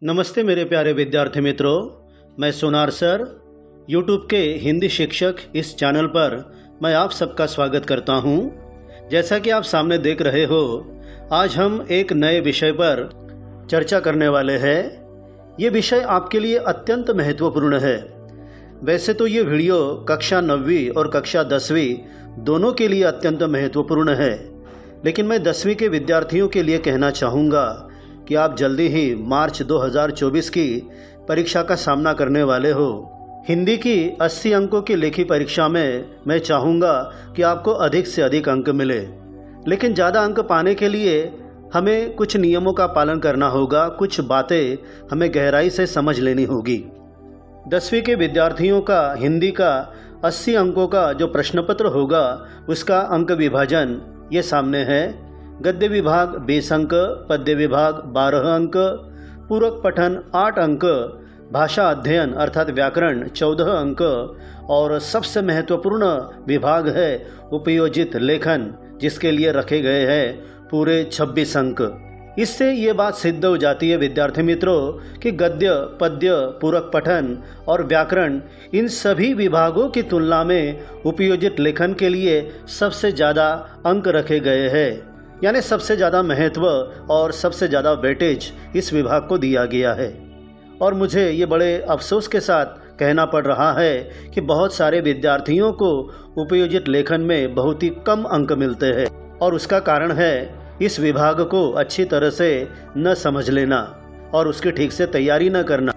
नमस्ते मेरे प्यारे विद्यार्थी मित्रों, मैं सोनार सर यूट्यूब के हिंदी शिक्षक इस चैनल पर मैं आप सबका स्वागत करता हूं। जैसा कि आप सामने देख रहे हो, आज हम एक नए विषय पर चर्चा करने वाले हैं। ये विषय आपके लिए अत्यंत महत्वपूर्ण है। वैसे तो ये वीडियो कक्षा 9वीं और कक्षा 10वीं दोनों के लिए अत्यंत महत्वपूर्ण है, लेकिन मैं 10वीं के विद्यार्थियों के लिए कहना चाहूँगा कि आप जल्दी ही मार्च 2024 की परीक्षा का सामना करने वाले हो। हिंदी की 80 अंकों की लेखी परीक्षा में मैं चाहूँगा कि आपको अधिक से अधिक अंक मिले, लेकिन ज़्यादा अंक पाने के लिए हमें कुछ नियमों का पालन करना होगा, कुछ बातें हमें गहराई से समझ लेनी होगी। 10वीं के विद्यार्थियों का हिंदी का 80 अंकों का जो प्रश्न पत्र होगा उसका अंक विभाजन ये सामने है। गद्य विभाग 20 अंक, पद्य विभाग 12 अंक, पूरक पठन 8 अंक, भाषा अध्ययन अर्थात व्याकरण 14 अंक और सबसे महत्वपूर्ण विभाग है उपयोजित लेखन, जिसके लिए रखे गए हैं पूरे 26 अंक। इससे ये बात सिद्ध हो जाती है विद्यार्थी मित्रों कि गद्य, पद्य, पूरक पठन और व्याकरण इन सभी विभागों की तुलना में उपयोजित लेखन के लिए सबसे ज़्यादा अंक रखे गए हैं, यानी सबसे ज़्यादा महत्व और सबसे ज़्यादा वेटेज इस विभाग को दिया गया है। और मुझे ये बड़े अफसोस के साथ कहना पड़ रहा है कि बहुत सारे विद्यार्थियों को उपयोजित लेखन में बहुत ही कम अंक मिलते हैं, और उसका कारण है इस विभाग को अच्छी तरह से न समझ लेना और उसकी ठीक से तैयारी न करना।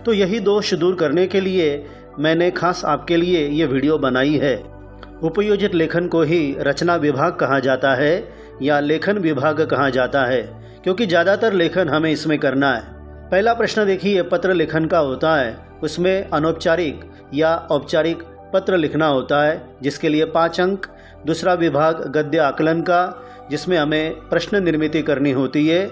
तो यही दोष दूर करने के लिए मैंने खास आपके लिए ये वीडियो बनाई है। उपयोजित लेखन को ही रचना विभाग कहा जाता है या लेखन विभाग कहा जाता है, क्योंकि ज़्यादातर लेखन हमें इसमें करना है। पहला प्रश्न देखिए, पत्र लेखन का होता है। उसमें अनौपचारिक या औपचारिक पत्र लिखना होता है, जिसके लिए 5 अंक। दूसरा विभाग गद्य आकलन का, जिसमें हमें प्रश्न निर्मिति करनी होती है,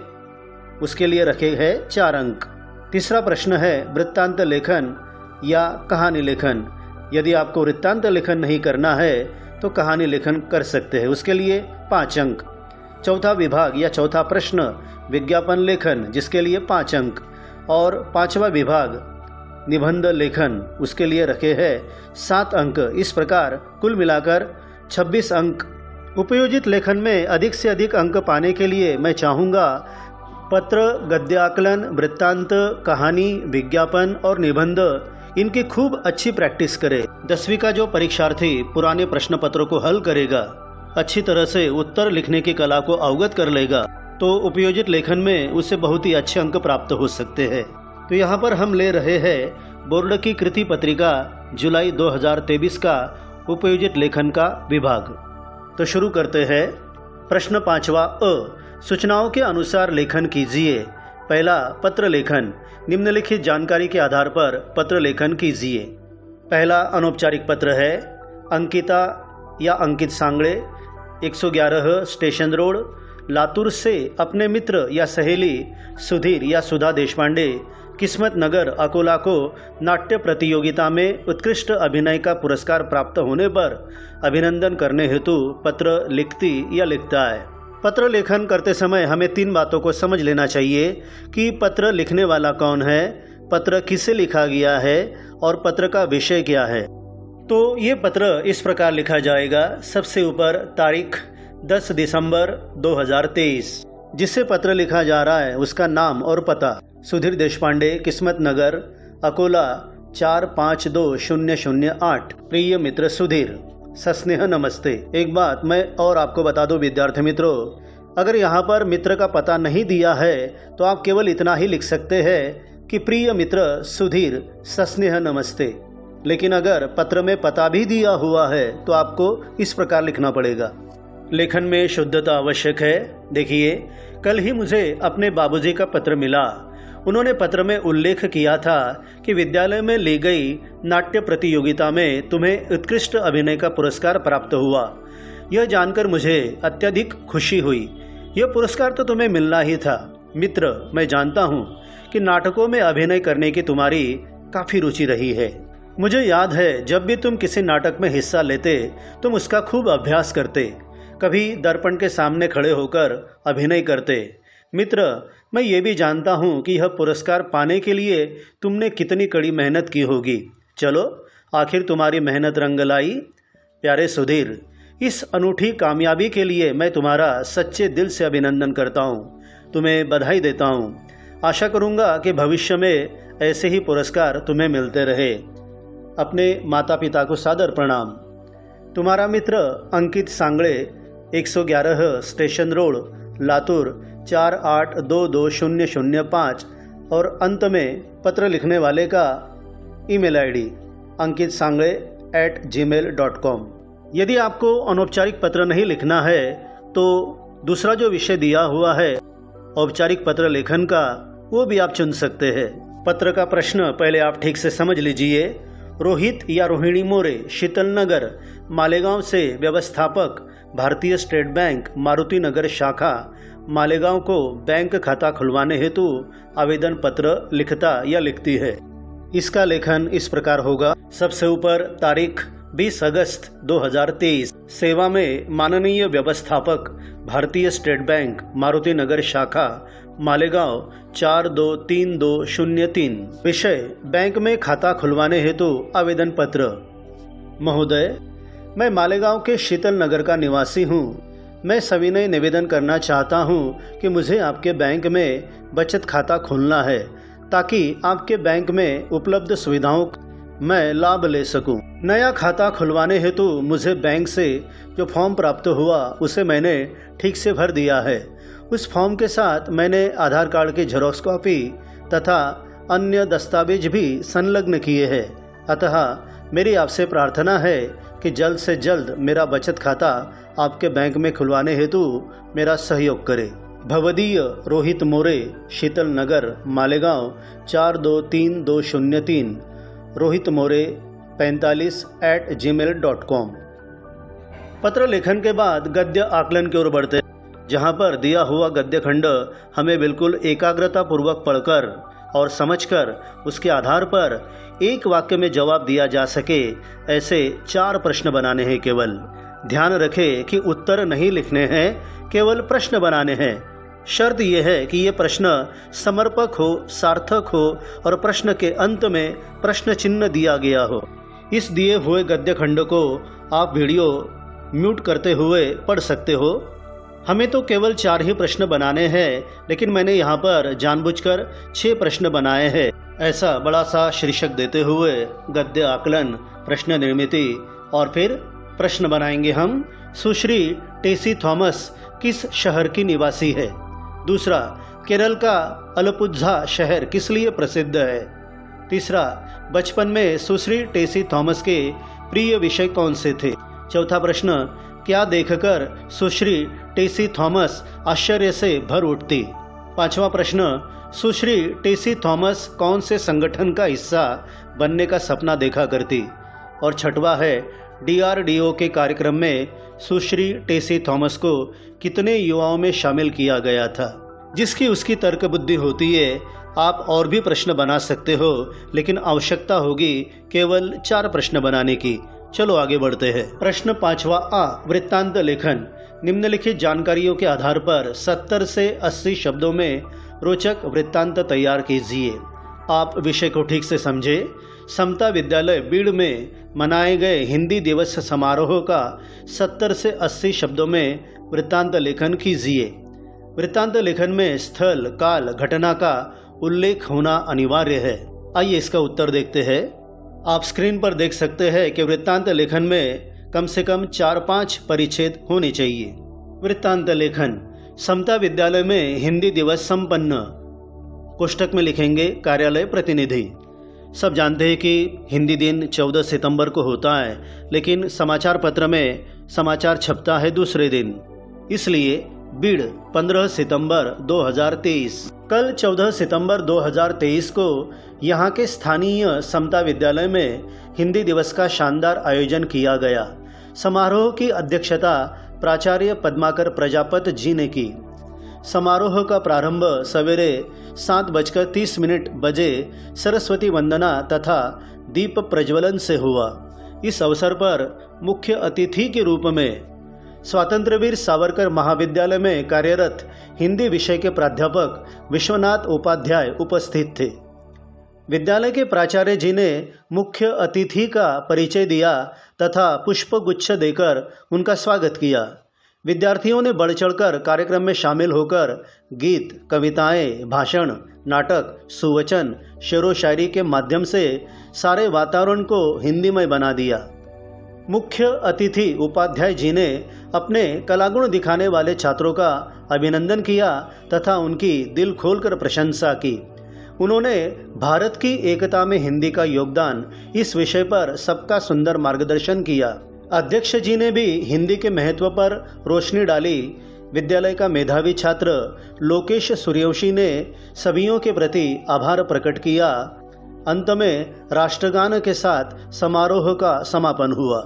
उसके लिए रखे हैं 4 अंक। तीसरा प्रश्न है वृत्तांत लेखन या कहानी लेखन। यदि आपको वृत्तांत लेखन नहीं करना है तो कहानी लेखन कर सकते हैं, उसके लिए 5 अंक। चौथा विभाग या चौथा प्रश्न विज्ञापन लेखन, जिसके लिए 5 अंक। और 5वां विभाग निबंध लेखन, उसके लिए रखे हैं 7 अंक। इस प्रकार कुल मिलाकर 26 अंक। उपयोजित लेखन में अधिक से अधिक अंक पाने के लिए मैं चाहूँगा पत्र, गद्याकलन, वृत्तांत, कहानी, विज्ञापन और निबंध, इनकी खूब अच्छी प्रैक्टिस करें। 10वीं का जो परीक्षार्थी पुराने प्रश्न पत्रों को हल करेगा, अच्छी तरह से उत्तर लिखने की कला को अवगत कर लेगा, तो उपयोजित लेखन में उसे बहुत ही अच्छे अंक प्राप्त हो सकते हैं। तो यहाँ पर हम ले रहे हैं बोर्ड की कृति पत्रिका जुलाई 2023 का उपयोजित लेखन का विभाग। तो शुरू करते हैं। प्रश्न 5वां अ, सूचनाओं के अनुसार लेखन कीजिए। पहला, पत्र लेखन। निम्नलिखित जानकारी के आधार पर पत्र लेखन कीजिए। पहला अनौपचारिक पत्र है। अंकिता या अंकित सांगड़े, 111 स्टेशन रोड, लातूर से अपने मित्र या सहेली सुधीर या सुधा देशपांडे, किस्मत नगर, अकोला को नाट्य प्रतियोगिता में उत्कृष्ट अभिनय का पुरस्कार प्राप्त होने पर अभिनंदन करने हेतु पत्र लिखती या लिखता है। पत्र लेखन करते समय हमें 3 बातों को समझ लेना चाहिए कि पत्र लिखने वाला कौन है, पत्र किसे लिखा गया है और पत्र का विषय क्या है। तो ये पत्र इस प्रकार लिखा जाएगा। सबसे ऊपर तारीख 10 दिसंबर 2023, जिससे पत्र लिखा जा रहा है उसका नाम और पता, सुधीर देशपांडे, किस्मत नगर, अकोला 452008। प्रिय मित्र सुधीर, सस्नेह नमस्ते। एक बात मैं और आपको बता दूं विद्यार्थी मित्रों, अगर यहाँ पर मित्र का पता नहीं दिया है तो आप केवल इतना ही लिख सकते हैं कि प्रिय मित्र सुधीर, सस्नेह नमस्ते। लेकिन अगर पत्र में पता भी दिया हुआ है तो आपको इस प्रकार लिखना पड़ेगा। लेखन में शुद्धता आवश्यक है। देखिए, कल ही मुझे अपने बाबूजी का पत्र मिला। उन्होंने पत्र में उल्लेख किया था कि विद्यालय में ली गई नाट्य प्रतियोगिता में तुम्हें उत्कृष्ट अभिनय का पुरस्कार प्राप्त हुआ। यह जानकर मुझे अत्यधिक खुशी हुई। यह पुरस्कार तो तुम्हें मिलना ही था। मित्र, मैं जानता हूँ कि नाटकों में अभिनय करने की तुम्हारी काफ़ी रुचि रही है। मुझे याद है जब भी तुम किसी नाटक में हिस्सा लेते तुम उसका खूब अभ्यास करते, कभी दर्पण के सामने खड़े होकर अभिनय करते, मित्र, मैं ये भी जानता हूँ कि यह पुरस्कार पाने के लिए तुमने कितनी कड़ी मेहनत की होगी। चलो, आखिर तुम्हारी मेहनत रंग लाई। प्यारे सुधीर, इस अनूठी कामयाबी के लिए मैं तुम्हारा सच्चे दिल से अभिनंदन करता हूँ, तुम्हें बधाई देता हूँ। आशा करूँगा कि भविष्य में ऐसे ही पुरस्कार तुम्हें मिलते रहे। अपने माता पिता को सादर प्रणाम। तुम्हारा मित्र अंकित सांगळे, 111 स्टेशन रोड, लातूर 48220005 और अंत में पत्र लिखने वाले का ईमेल आईडी ankitsangle@gmail.com। यदि आपको अनौपचारिक पत्र नहीं लिखना है तो दूसरा जो विषय दिया हुआ है औपचारिक पत्र लेखन का, वो भी आप चुन सकते हैं। पत्र का प्रश्न पहले आप ठीक से समझ लीजिए। रोहित या रोहिणी मोरे, शीतल नगर, मालेगांव से व्यवस्थापक, भारतीय स्टेट बैंक, मारुति नगर शाखा, मालेगांव को बैंक खाता खुलवाने हेतु आवेदन पत्र लिखता या लिखती है। इसका लेखन इस प्रकार होगा। सबसे ऊपर तारीख 20 अगस्त 2023, सेवा में माननीय व्यवस्थापक, भारतीय स्टेट बैंक, मारुति नगर शाखा, मालेगांव 423203। विषय, बैंक में खाता खुलवाने हेतु आवेदन पत्र। महोदय, मैं मालेगांव के शीतल नगर का निवासी हूँ। मैं सविनय निवेदन करना चाहता हूँ कि मुझे आपके बैंक में बचत खाता खोलना है ताकि आपके बैंक में उपलब्ध सुविधाओं मैं लाभ ले सकूं। नया खाता खुलवाने हेतु मुझे बैंक से जो फॉर्म प्राप्त हुआ उसे मैंने ठीक से भर दिया है। उस फॉर्म के साथ मैंने आधार कार्ड की जेरॉक्स कॉपी तथा अन्य दस्तावेज भी संलग्न किए हैं। अतः मेरी आपसे प्रार्थना है कि जल्द से जल्द मेरा बचत खाता आपके बैंक में खुलवाने हेतु मेरा सहयोग करें। भवदीय रोहित मोरे, शीतल नगर, मालेगांव 423203, रोहित मोरे 45@gmail.com। पत्र लेखन के बाद गद्य आकलन की ओर बढ़ते, जहां पर दिया हुआ गद्य खंड हमें बिल्कुल एकाग्रता पूर्वक पढ़कर और समझकर उसके आधार पर एक वाक्य में जवाब दिया जा सके, ऐसे 4 प्रश्न बनाने हैं। केवल ध्यान रखें कि उत्तर नहीं लिखने हैं, केवल प्रश्न बनाने हैं। शर्त यह है कि ये प्रश्न समर्पक हो, सार्थक हो और प्रश्न के अंत में प्रश्न चिन्ह दिया गया हो। इस दिए हुए गद्य खंड को आप वीडियो म्यूट करते हुए पढ़ सकते हो। हमें तो केवल 4 ही प्रश्न बनाने हैं, लेकिन मैंने यहाँ पर जानबूझकर 6 प्रश्न बनाए हैं। ऐसा बड़ा सा शीर्षक देते हुए गद्य आकलन, प्रश्न निर्मिति और फिर प्रश्न बनाएंगे हम। सुश्री टेसी थॉमस किस शहर की निवासी है? दूसरा, केरल का अलपुझा शहर किस लिए प्रसिद्ध है? तीसरा, बचपन में सुश्री टेसी थॉमस के प्रिय विषय कौन से थे? चौथा प्रश्न, क्या देखकर सुश्री टेसी थॉमस आश्चर्य से भर उठती? पांचवा प्रश्न, सुश्री टेसी थॉमस कौन से संगठन का हिस्सा बनने का सपना देखा करती? और छठवां है, DRDO के कार्यक्रम में सुश्री टेसी थॉमस को कितने युवाओं में शामिल किया गया था? जिसकी उसकी तर्क बुद्धि होती है। आप और भी प्रश्न बना सकते हो, लेकिन आवश्यकता होगी केवल 4 प्रश्न बनाने की। चलो आगे बढ़ते हैं। प्रश्न 5वां आ, वृत्तांत लेखन। निम्नलिखित जानकारियों के आधार पर 70 से 80 शब्दों में रोचक वृत्तांत तैयार कीजिए। आप विषय को ठीक से समझे। समता विद्यालय बीड़ में मनाए गए हिंदी दिवस समारोह का 70 से 80 शब्दों में वृत्तांत लेखन कीजिए। वृत्तांत लेखन में स्थल, काल, घटना का उल्लेख होना अनिवार्य है। आइए इसका उत्तर देखते हैं। आप स्क्रीन पर देख सकते हैं कि वृत्तांत लेखन में कम से कम 4-5 परिच्छेद होने चाहिए। वृत्तांत लेखन। समता विद्यालय में हिंदी दिवस संपन्न। कोष्टक में लिखेंगे कार्यालय प्रतिनिधि। सब जानते हैं कि हिंदी दिन 14 सितंबर को होता है, लेकिन समाचार पत्र में समाचार छपता है दूसरे दिन, इसलिए बीड़ 15 सितंबर 2023। कल 14 सितंबर 2023 को यहाँ के स्थानीय समता विद्यालय में हिंदी दिवस का शानदार आयोजन किया गया। समारोह की अध्यक्षता प्राचार्य पद्माकर प्रजापत जी ने की। समारोह का प्रारंभ सवेरे 7:30 बजे सरस्वती वंदना तथा दीप प्रज्वलन से हुआ। इस अवसर पर मुख्य अतिथि के रूप में स्वातंत्र्यवीर सावरकर महाविद्यालय में कार्यरत हिंदी विषय के प्राध्यापक विश्वनाथ उपाध्याय उपस्थित थे। विद्यालय के प्राचार्य जी ने मुख्य अतिथि का परिचय दिया तथा पुष्पगुच्छ देकर उनका स्वागत किया। विद्यार्थियों ने बढ़ चढ़कर कार्यक्रम में शामिल होकर गीत, कविताएं, भाषण, नाटक, सुवचन, शेरो शायरी के माध्यम से सारे वातावरण को हिंदीमय बना दिया। मुख्य अतिथि उपाध्याय जी ने अपने कलागुण दिखाने वाले छात्रों का अभिनंदन किया तथा उनकी दिल खोलकर प्रशंसा की। उन्होंने भारत की एकता में हिंदी का योगदान इस विषय पर सबका सुंदर मार्गदर्शन किया। अध्यक्ष जी ने भी हिंदी के महत्व पर रोशनी डाली। विद्यालय का मेधावी छात्र लोकेश सूर्यवंशी ने सभीयों के प्रति आभार प्रकट किया। अंत में राष्ट्रगान के साथ समारोह का समापन हुआ।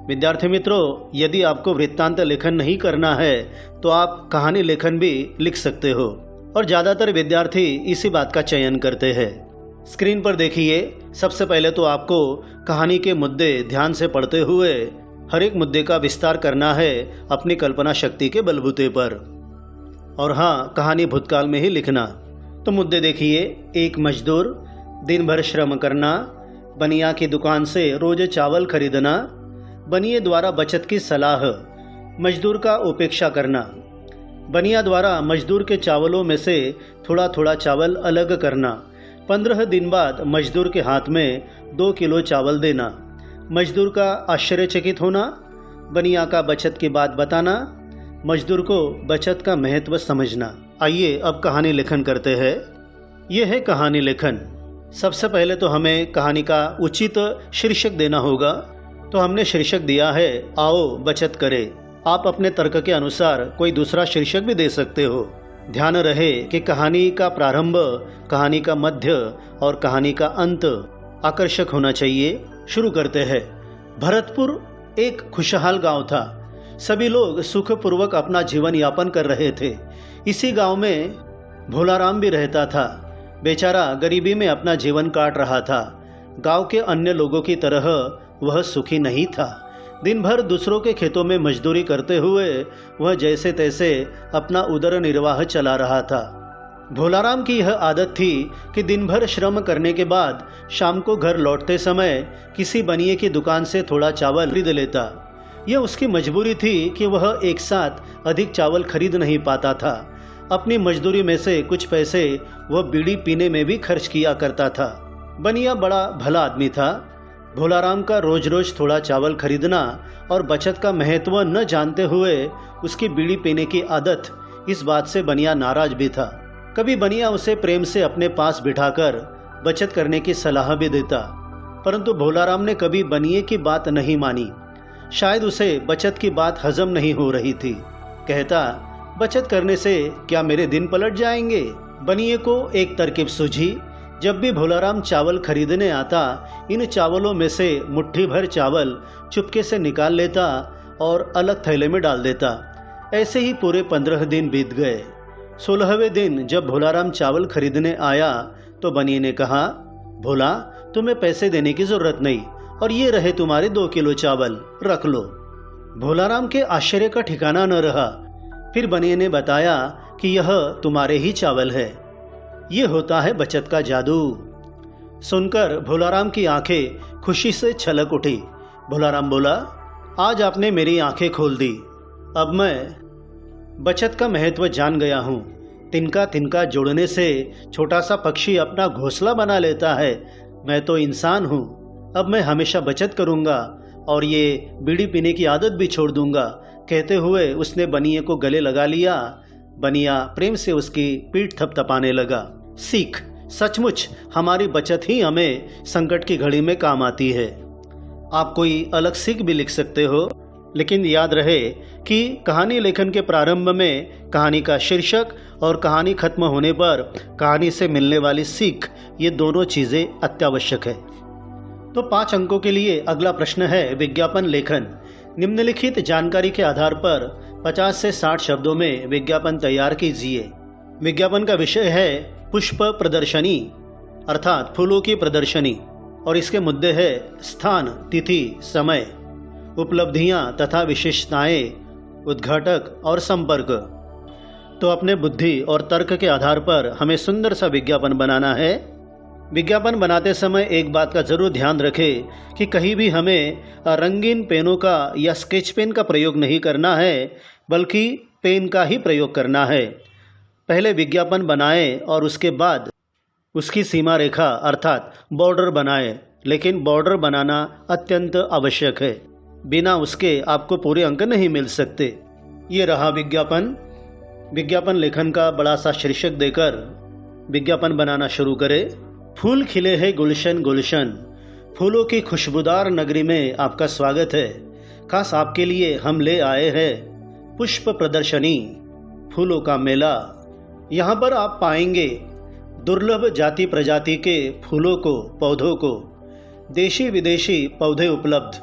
विद्यार्थी मित्रों, यदि आपको वृत्तांत लेखन नहीं करना है तो आप कहानी लेखन भी लिख सकते हो और ज़्यादातर विद्यार्थी इसी बात का चयन करते हैं। स्क्रीन पर देखिए, सबसे पहले तो आपको कहानी के मुद्दे ध्यान से पढ़ते हुए हर एक मुद्दे का विस्तार करना है अपनी कल्पना शक्ति के बलबूते पर। और हाँ, कहानी भूतकाल में ही लिखना। तो मुद्दे देखिए। एक मजदूर, दिन भर श्रम करना, बनिया की दुकान से रोज चावल खरीदना, बनिए द्वारा बचत की सलाह, मजदूर का उपेक्षा करना, बनिया द्वारा मजदूर के चावलों में से थोड़ा थोड़ा चावल अलग करना, 15 दिन बाद मजदूर के हाथ में 2 किलो चावल देना, मजदूर का आश्चर्यचकित होना, बनिया का बचत की बात बताना, मजदूर को बचत का महत्व समझना। आइए अब कहानी लेखन करते हैं। यह है कहानी लेखन। सबसे पहले तो हमें कहानी का उचित शीर्षक देना होगा। तो हमने शीर्षक दिया है, आओ बचत करें। आप अपने तर्क के अनुसार कोई दूसरा शीर्षक भी दे सकते हो। ध्यान रहे कि कहानी का प्रारंभ, कहानी का मध्य और कहानी का अंत आकर्षक होना चाहिए। शुरू करते हैं। भरतपुर एक खुशहाल गांव था। सभी लोग सुखपूर्वक अपना जीवन यापन कर रहे थे। इसी गांव में भोलाराम भी रहता था। बेचारा गरीबी में अपना जीवन काट रहा था। गांव के अन्य लोगों की तरह वह सुखी नहीं था। दिन भर दूसरों के खेतों में मजदूरी करते हुए वह जैसे तैसे अपना उदर निर्वाह चला रहा था। भोलाराम की यह आदत थी कि दिन भर श्रम करने के बाद शाम को घर लौटते समय किसी बनिए की दुकान से थोड़ा चावल खरीद लेता। यह उसकी मजबूरी थी कि वह एक साथ अधिक चावल खरीद नहीं पाता था। अपनी मजदूरी में से कुछ पैसे वह बीड़ी पीने में भी खर्च किया करता था। बनिया बड़ा भला आदमी था। भोलाराम का रोज रोज थोड़ा चावल खरीदना और बचत का महत्व न जानते हुए उसकी बीड़ी पीने की आदत, इस बात से बनिया नाराज भी था। कभी बनिया उसे प्रेम से अपने पास बिठाकर बचत करने की सलाह भी देता, परंतु भोलाराम ने कभी बनिए की बात नहीं मानी। शायद उसे बचत की बात हजम नहीं हो रही थी। कहता, बचत करने से क्या मेरे दिन पलट जाएंगे? बनिए को एक तरकीब सूझी। जब भी भोलाराम चावल खरीदने आता, इन चावलों में से मुट्ठी भर चावल चुपके से निकाल लेता और अलग थैले में डाल देता। ऐसे ही पूरे 15 दिन बीत गए। 16वें दिन जब भोलाराम चावल खरीदने आया तो बनिए ने कहा, भोला, तुम्हें पैसे देने की जरूरत नहीं और ये रहे तुम्हारे 2 किलो चावल, रख लो। भोलाराम के आश्चर्य का ठिकाना न रहा। फिर बनिए ने बताया कि यह तुम्हारे ही चावल है। ये होता है बचत का जादू। सुनकर भोलाराम की आंखें खुशी से छलक उठी। भोलाराम बोला, आज आपने मेरी आंखें खोल दी। अब मैं बचत का महत्व जान गया हूँ। तिनका तिनका जोड़ने से छोटा सा पक्षी अपना घोंसला बना लेता है। मैं तो इंसान हूँ। अब मैं हमेशा बचत करूँगा और ये बीड़ी पीने की आदत भी छोड़ दूंगा। कहते हुए उसने बनिए को गले लगा लिया। बनिया प्रेम से उसकी पीठ थपथपाने लगा। सीख, सचमुच हमारी बचत ही हमें संकट की घड़ी में काम आती है। आप कोई अलग सीख भी लिख सकते हो, लेकिन याद रहे कि कहानी लेखन के प्रारंभ में कहानी का शीर्षक और कहानी खत्म होने पर कहानी से मिलने वाली सीख, ये दोनों चीज़ें अत्यावश्यक है। तो 5 अंकों के लिए अगला प्रश्न है विज्ञापन लेखन। निम्नलिखित जानकारी के आधार पर 50 से 60 शब्दों में विज्ञापन तैयार कीजिए। विज्ञापन का विषय है पुष्प प्रदर्शनी, अर्थात फूलों की प्रदर्शनी, और इसके मुद्दे है स्थान, तिथि, समय, उपलब्धियां तथा विशेषताएं उद्घाटक और संपर्क। तो अपने बुद्धि और तर्क के आधार पर हमें सुंदर सा विज्ञापन बनाना है। विज्ञापन बनाते समय एक बात का ज़रूर ध्यान रखें कि कहीं भी हमें रंगीन पेनों का या स्केच पेन का प्रयोग नहीं करना है, बल्कि पेन का ही प्रयोग करना है। पहले विज्ञापन बनाएं और उसके बाद उसकी सीमा रेखा अर्थात बॉर्डर बनाएं, लेकिन बॉर्डर बनाना अत्यंत आवश्यक है। बिना उसके आपको पूरे अंक नहीं मिल सकते। ये रहा विज्ञापन। विज्ञापन लेखन का बड़ा सा शीर्षक देकर विज्ञापन बनाना शुरू करें। फूल खिले हैं गुलशन गुलशन, फूलों की खुशबूदार नगरी में आपका स्वागत है। खास आपके लिए हम ले आए हैं पुष्प प्रदर्शनी, फूलों का मेला। यहाँ पर आप पाएंगे दुर्लभ जाति प्रजाति के फूलों को, पौधों को, देशी विदेशी पौधे उपलब्ध,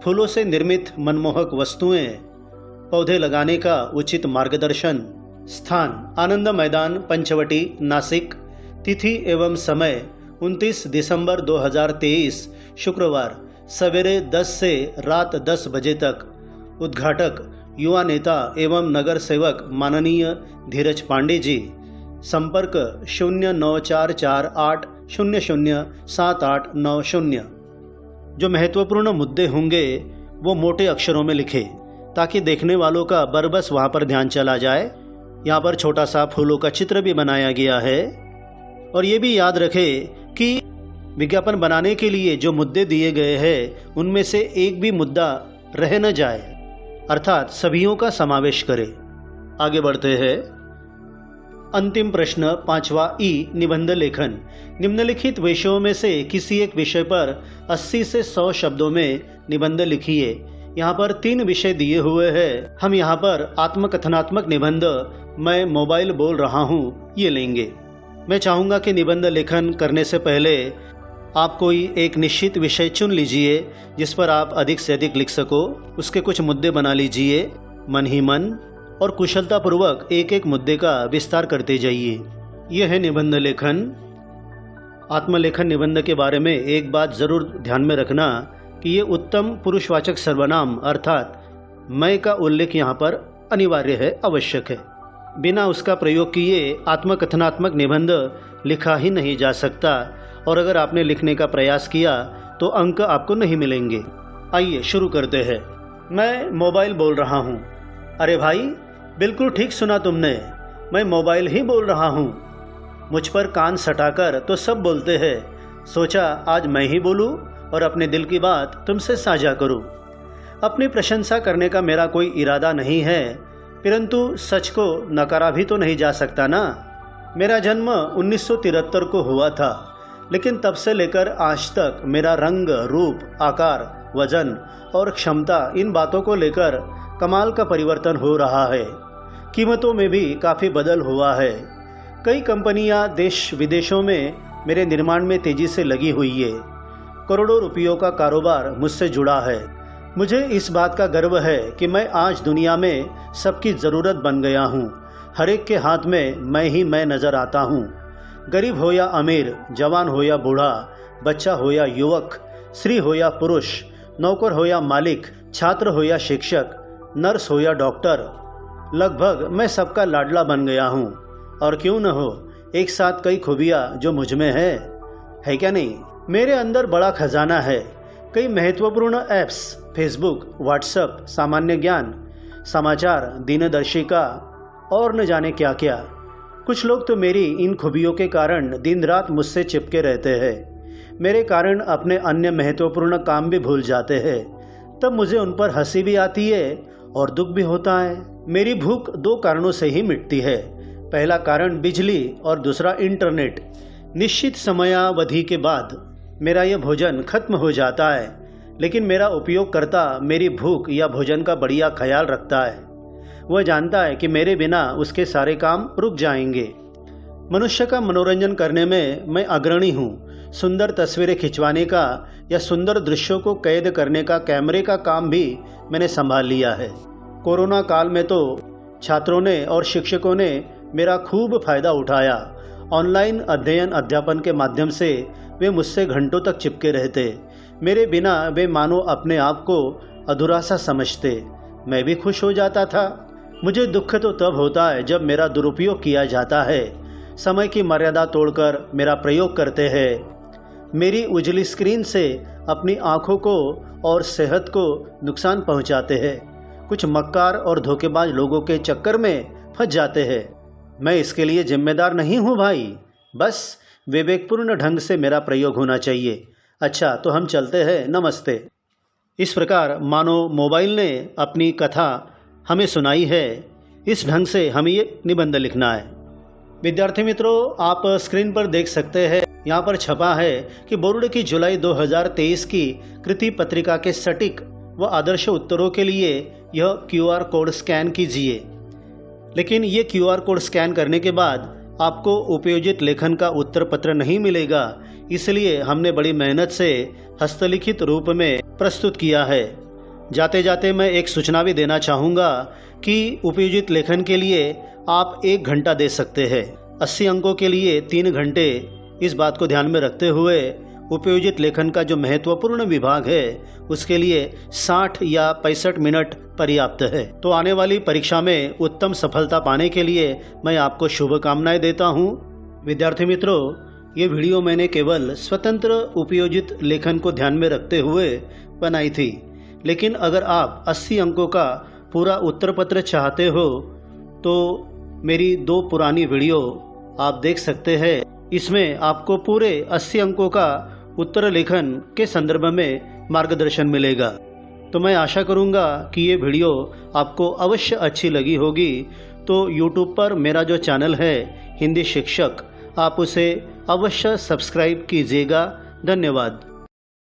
फूलों से निर्मित मनमोहक वस्तुएं, पौधे लगाने का उचित मार्गदर्शन। स्थान आनंद मैदान, पंचवटी, नासिक। तिथि एवं समय 29 दिसंबर 2023 शुक्रवार सवेरे 10 से रात 10 बजे तक। उद्घाटक युवा नेता एवं नगर सेवक माननीय धीरज पांडे जी। संपर्क 094480078990। जो महत्वपूर्ण मुद्दे होंगे वो मोटे अक्षरों में लिखे ताकि देखने वालों का बरबस वहाँ पर ध्यान चला जाए। यहाँ पर छोटा सा फूलों का चित्र भी बनाया गया है। और ये भी याद रखें कि विज्ञापन बनाने के लिए जो मुद्दे दिए गए हैं उनमें से एक भी मुद्दा रह न जाए, अर्थात सभीयों का समावेश करें। आगे बढ़ते हैं। अंतिम प्रश्न 5वां ई, निबंध लेखन। निम्नलिखित विषयों में से किसी एक विषय पर 80 से 100 शब्दों में निबंध लिखिए। यहाँ पर 3 विषय दिए हुए हैं। हम यहाँ पर आत्मकथनात्मक निबंध मैं मोबाइल बोल रहा हूँ ये लेंगे। मैं चाहूँगा कि निबंध लेखन करने से पहले आप कोई एक निश्चित विषय चुन लीजिए जिस पर आप अधिक से अधिक लिख सको। उसके कुछ मुद्दे बना लीजिए मन ही मन और कुशलतापूर्वक एक एक मुद्दे का विस्तार करते जाइए। यह है निबंध लेखन। आत्मलेखन निबंध के बारे में एक बात ज़रूर ध्यान में रखना कि ये उत्तम पुरुषवाचक सर्वनाम अर्थात मैं का उल्लेख यहाँ पर अनिवार्य है, आवश्यक है। बिना उसका प्रयोग किए आत्मकथनात्मक निबंध लिखा ही नहीं जा सकता, और अगर आपने लिखने का प्रयास किया तो अंक आपको नहीं मिलेंगे। आइए शुरू करते हैं। मैं मोबाइल बोल रहा हूँ। अरे भाई, बिल्कुल ठीक सुना तुमने, मैं मोबाइल ही बोल रहा हूँ। मुझ पर कान सटाकर तो सब बोलते हैं, सोचा आज मैं ही बोलूँ और अपने दिल की बात तुमसे साझा करूँ। अपनी प्रशंसा करने का मेरा कोई इरादा नहीं है, परंतु सच को नकारा भी तो नहीं जा सकता ना। मेरा जन्म 1973 को हुआ था, लेकिन तब से लेकर आज तक मेरा रंग, रूप, आकार, वजन और क्षमता, इन बातों को लेकर कमाल का परिवर्तन हो रहा है। कीमतों में भी काफ़ी बदल हुआ है। कई कंपनियां देश विदेशों में मेरे निर्माण में तेज़ी से लगी हुई है। करोड़ों रुपयों का कारोबार मुझसे जुड़ा है। मुझे इस बात का गर्व है कि मैं आज दुनिया में सबकी ज़रूरत बन गया हूँ। हर एक के हाथ में मैं नज़र आता हूँ। गरीब हो या अमीर, जवान हो या बूढ़ा, बच्चा हो या युवक, स्त्री हो या पुरुष, नौकर हो या मालिक, छात्र हो या शिक्षक, नर्स हो या डॉक्टर, लगभग मैं सबका लाडला बन गया हूँ। और क्यों न हो, एक साथ कई खूबियाँ जो मुझ में है क्या नहीं। मेरे अंदर बड़ा खजाना है। कई महत्वपूर्ण ऐप्स, फेसबुक, व्हाट्सएप, सामान्य ज्ञान, समाचार, दिनदर्शिका और न जाने क्या क्या। कुछ लोग तो मेरी इन खूबियों के कारण दिन रात मुझसे चिपके रहते हैं। मेरे कारण अपने अन्य महत्वपूर्ण काम भी भूल जाते हैं। तब मुझे उन पर हंसी भी आती है और दुख भी होता है। मेरी भूख 2 कारणों से ही मिटती है। पहला कारण बिजली और दूसरा इंटरनेट। निश्चित समयावधि के बाद मेरा यह भोजन खत्म हो जाता है, लेकिन मेरा उपयोगकर्ता मेरी भूख या भोजन का बढ़िया ख्याल रखता है। वह जानता है कि मेरे बिना उसके सारे काम रुक जाएंगे। मनुष्य का मनोरंजन करने में मैं अग्रणी हूँ। सुंदर तस्वीरें खिंचवाने का या सुंदर दृश्यों को कैद करने का कैमरे का काम भी मैंने संभाल लिया है। कोरोना काल में तो छात्रों ने और शिक्षकों ने मेरा खूब फायदा उठाया। ऑनलाइन अध्ययन अध्यापन के माध्यम से वे मुझसे घंटों तक चिपके रहते। मेरे बिना वे मानो अपने आप को अधूरा सा समझते। मैं भी खुश हो जाता था। मुझे दुख तो तब होता है जब मेरा दुरुपयोग किया जाता है, समय की मर्यादा तोड़कर मेरा प्रयोग करते हैं, मेरी उजली स्क्रीन से अपनी आँखों को और सेहत को नुकसान पहुँचाते हैं, कुछ मक्कार और धोखेबाज लोगों के चक्कर में फंस जाते हैं। मैं इसके लिए जिम्मेदार नहीं हूँ भाई, बस विवेकपूर्ण ढंग से मेरा प्रयोग होना चाहिए। अच्छा, तो हम चलते हैं, नमस्ते। इस प्रकार मानो मोबाइल ने अपनी कथा हमें सुनाई है, इस ढंग से हमें ये निबंध लिखना है। विद्यार्थी मित्रों, आप स्क्रीन पर देख सकते हैं, यहाँ पर छपा है कि बोर्ड की जुलाई 2023 की कृति पत्रिका के सटीक व आदर्श उत्तरों के लिए यह QR कोड स्कैन कीजिए। लेकिन ये QR कोड स्कैन करने के बाद आपको उपयोजित लेखन का उत्तर पत्र नहीं मिलेगा, इसलिए हमने बड़ी मेहनत से हस्तलिखित रूप में प्रस्तुत किया है। जाते जाते मैं एक सूचना भी देना चाहूँगा कि उपयोजित लेखन के लिए आप 1 घंटा दे सकते हैं, 80 अंकों के लिए 3 घंटे। इस बात को ध्यान में रखते हुए उपयोजित लेखन का जो महत्वपूर्ण विभाग है उसके लिए 60 या 65 मिनट पर्याप्त है। तो आने वाली परीक्षा में उत्तम सफलता पाने के लिए मैं आपको शुभकामनाएं देता हूं। विद्यार्थी मित्रों, ये वीडियो मैंने केवल स्वतंत्र उपयोजित लेखन को ध्यान में रखते हुए बनाई थी, लेकिन अगर आप 80 अंकों का पूरा उत्तर पत्र चाहते हो तो मेरी 2 पुरानी वीडियो आप देख सकते हैं। इसमें आपको पूरे 80 अंकों का उत्तर लेखन के संदर्भ में मार्गदर्शन मिलेगा। तो मैं आशा करूंगा कि ये वीडियो आपको अवश्य अच्छी लगी होगी। तो YouTube पर मेरा जो चैनल है हिंदी शिक्षक, आप उसे अवश्य सब्सक्राइब कीजिएगा। धन्यवाद।